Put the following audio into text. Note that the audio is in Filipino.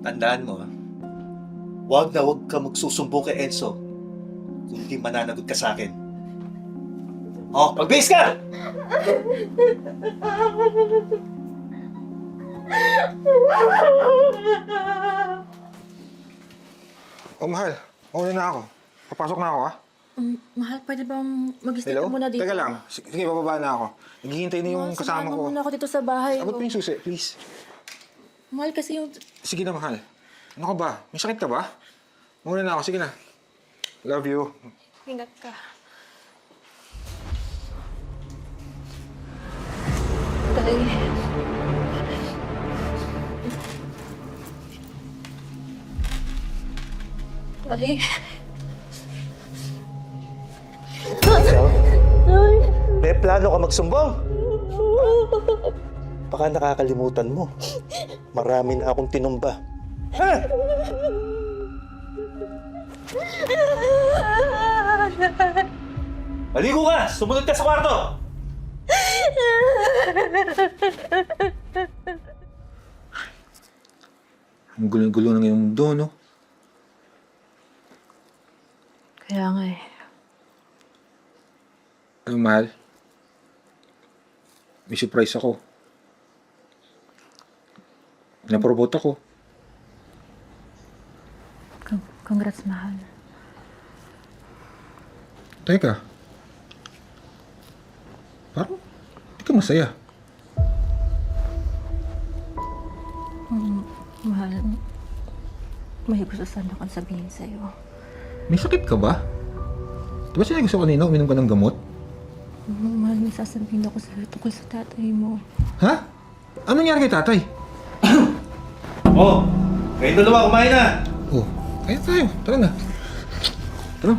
Tandaan mo, huwag na huwag ka magsusumbong kay Enzo kung di mananagot ka sa akin. Oh, magbihis ka! Oh, mahal. Mauna na ako. Papasok na ako, ha? Mahal, pwede bang mag-stay ka Hello? muna dito? Teka lang. Sige, bababa na ako. Naghihintay na yung Mahal, kasama samahan ko. mo muna ako dito sa bahay. Abot mo yung susi, please. Mahal, kasi yung... Sige na, mahal. Ano ka ba? May sakit ka ba? Mauna na ako. Sige na. Love you. Ingat ka. Tay. Tay. May plano ka magsumbong? Baka nakakalimutan mo. Marami na akong tinumba. Ha? Maligo ka! Sumunod ka sa kwarto! Ang gulo-gulo na ngayong mundo, no? Kaya nga eh. Ay, mahal. May surprise ako. Naprobot ako. Congrats, mahal. Teka. Parang di ka masaya. Mahal, may gusto sana akong sabihin sa'yo. May sakit ka ba? Di ba sinabi ko kanina uminom ka ng gamot? Mahal, may sasabihin ako sa'yo tungkol sa tatay mo. Ha? Ano nangyari kay tatay? Oh, kayong dalawa kumain na! Oh, kaya tayo. Tara na. Tara.